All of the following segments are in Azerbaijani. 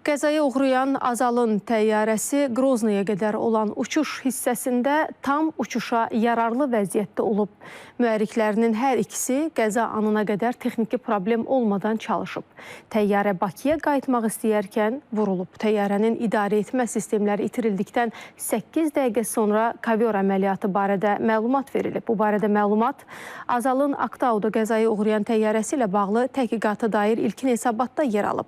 Qəzaya uğrayan Azalın təyyarəsi Qroznaya qədər olan uçuş hissəsində tam uçuşa yararlı vəziyyətdə olub. Mühərriklərinin hər ikisi qəza anına qədər texniki problem olmadan çalışıb. Təyyarə Bakıya qayıtmaq istəyərkən vurulub. Təyyarənin idarə etmə sistemləri itirildikdən 8 dəqiqə sonra kovyor əməliyyatı barədə məlumat verilib. Bu barədə məlumat Azalın Aktauda qəzaya uğrayan təyyarəsi ilə bağlı təhqiqata dair ilkin hesabatda yer alıb.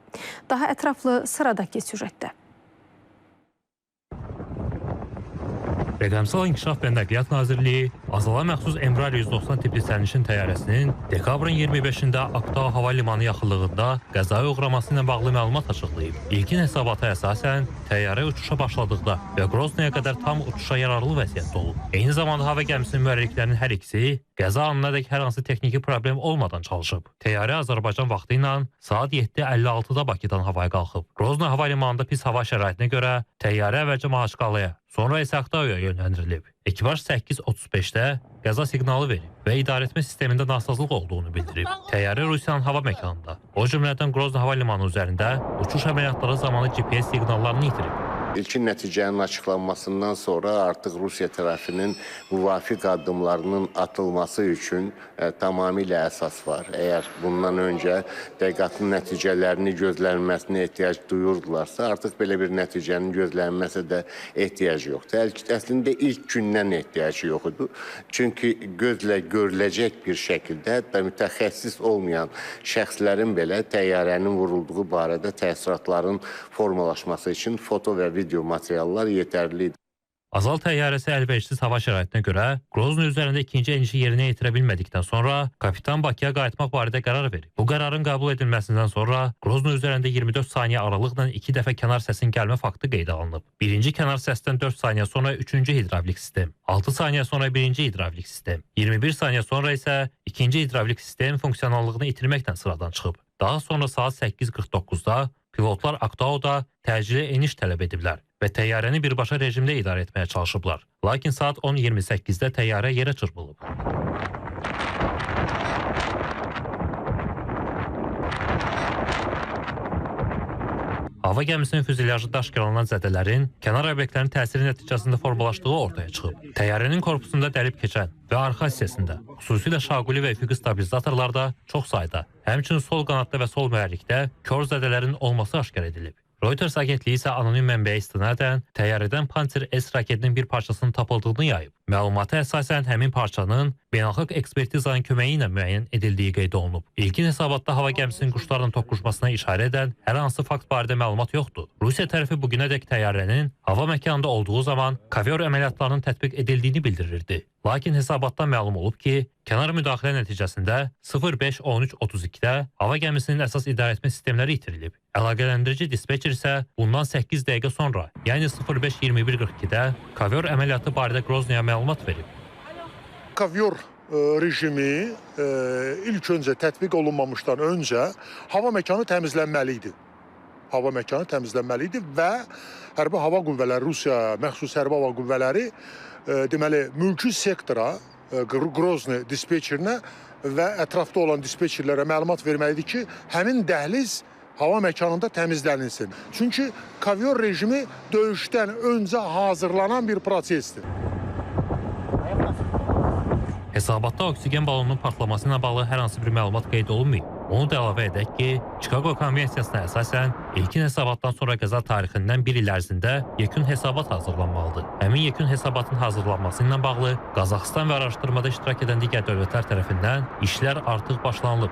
Daha ətraflı sıradakı süjetdə. Rəqəmsal İnkişaf və Nəqliyyat Nazirliyi Azala məxsus Embraer 190 tipli sərnişin təyyarəsinin dekabrın 25-də Aktau hava limanı yaxınlığında qəzaya uğraması ilə bağlı məlumat açıqlayıb. İlkin hesabata əsasən təyyarə uçuşa başladıqda və Qroznaya qədər tam uçuşa yararlı vəziyyətdə olub. Eyni zamanda hava gəmisinin mühərriklərinin hər ikisi qəza anınadək hər hansı texniki problem olmadan çalışıb. Təyyarə Azərbaycan vaxtı ilə saat 7:56-da Bakıdan havaya qalxıb. Qrozno hava limanında pis hava şəraitinə görə təyyarə əvvəlcə Mahaçqalaya, sonra isə Aktauya yönləndirilib. Ekipaj 8:35-də qəza siqnalı verib və idarəetmə sistemində nasazlıq olduğunu bildirib. Təyyarə Rusiyanın hava məkanında, o cümlədən Qrozno hava limanı üzərində uçuş əməliyyatları zamanı GPS siqnallarını itirib. İlkin nəticənin açıqlanmasından sonra artıq Rusiya tərəfinin müvafiq addımlarının atılması üçün tamamilə əsas var. Əgər bundan öncə dəqiqatın nəticələrini gözlənməsinə ehtiyac duyurdularsa, artıq belə bir nəticənin gözlənməsə də ehtiyac yoxdur. Əslində ilk gündən ehtiyacı yox idi. Çünki gözlə görüləcək bir şəkildə, hətta mütəxəssis olmayan şəxslərin belə təyyarənin vurulduğu barədə təəssüratların formalaşması üçün foto və video materiallar yetərlidir. Azal təyyarəsi əlverişsiz hava şəraitinə görə Qrozno üzərində ikinci enişi yerinə yetirə bilmədikdən sonra kapitan Bakıya qayıtmaq barədə qərar verib. Bu qərarın qəbul edilməsindən sonra Qrozno üzərində 24 saniyə aralıqla 2 dəfə kənar səsin gəlmə faktı qeydə alınıb. Birinci kənar səsdən 4 saniyə sonra 3-cü hidravlik sistem, 6 saniyə sonra 1-ci hidravlik sistem, 21 saniyə sonra isə 2-ci hidravlik sistem funksionallığını itirməklə sıradan çıxıb. Daha sonra saat 8:49-da pilotlar Aktauda təcili eniş tələb ediblər və təyyarəni birbaşa rejimdə idarə etməyə çalışıblar. Lakin saat 10:28-də təyyarə yerə çırpılıb. Hava gəmisinin füzelyajı daşkalanan zədələrin kənar obyektlərin təsiri nəticəsində formalaşdığı ortaya çıxıb. Təyyarənin korpusunda dəlib keçən və arxa hissəsində, xüsusilə şaquli və üfüqi stabilizatorlarda çox sayda, həmçinin sol qanadda və sol mühərrikdə kör zədələrin olması aşkar edilib. Reuters agentliyi isə anonim mənbəyə istinadən təyyarədən Panzer S raketinin bir parçasının tapıldığını yayıb. Məlumata əsasən həmin parçanın beynəlxalq ekspertizanın köməyi ilə müəyyən edildiyi qeyd olunub. İlkin hesabatda hava gəmisinin quşlarla toqquşmasına işarə edən hər hansı fakt barədə məlumat yoxdur. Rusiya tərəfi bugünədək təyyarənin hava məkanında olduğu zaman kovyor əməliyyatlarının tətbiq edildiyini bildirirdi. Lakin hesabatdan məlum olub ki, kənar müdaxilə nəticəsində 05:13:32-də hava gəmisinin əsas idarəetmə sistemləri itirilib. Əlaqələndirici dispetçer isə bundan 8 dəqiqə sonra, yəni 05:21:42-də kovyor əməliyyatı barədə Qroznaya məlumat verib. Kovyor rejimi ilk öncə tətbiq olunmamışdan öncə hava məkanı təmizlənməli idi. Hava məkanı təmizlənməli idi və hərbi hava qüvvələri, Rusiya məxsus hərbi hava qüvvələri deməli, mülki sektora, Qrozni dispetçerinə və ətrafda olan dispetçerlərə məlumat verməlidir ki, həmin dəhliz hava məkanında təmizlənilsin. Çünki kovyor rejimi döyüşdən öncə hazırlanan bir prosesdir. Hesabatda oksigen balonunun partlaması ilə bağlı hər hansı bir məlumat qeyd olunmayıb. Onu da əlavə edək ki, Chicago Konvensiyasına əsasən ilkin hesabatdan sonra qəza tarixindən bir il ərzində yekun hesabat hazırlanmalıdır. Həmin yekun hesabatın hazırlanması ilə bağlı Qazaxıstan və araşdırmada iştirak edən digər dövlətlər tərəfindən işlər artıq başlanılıb.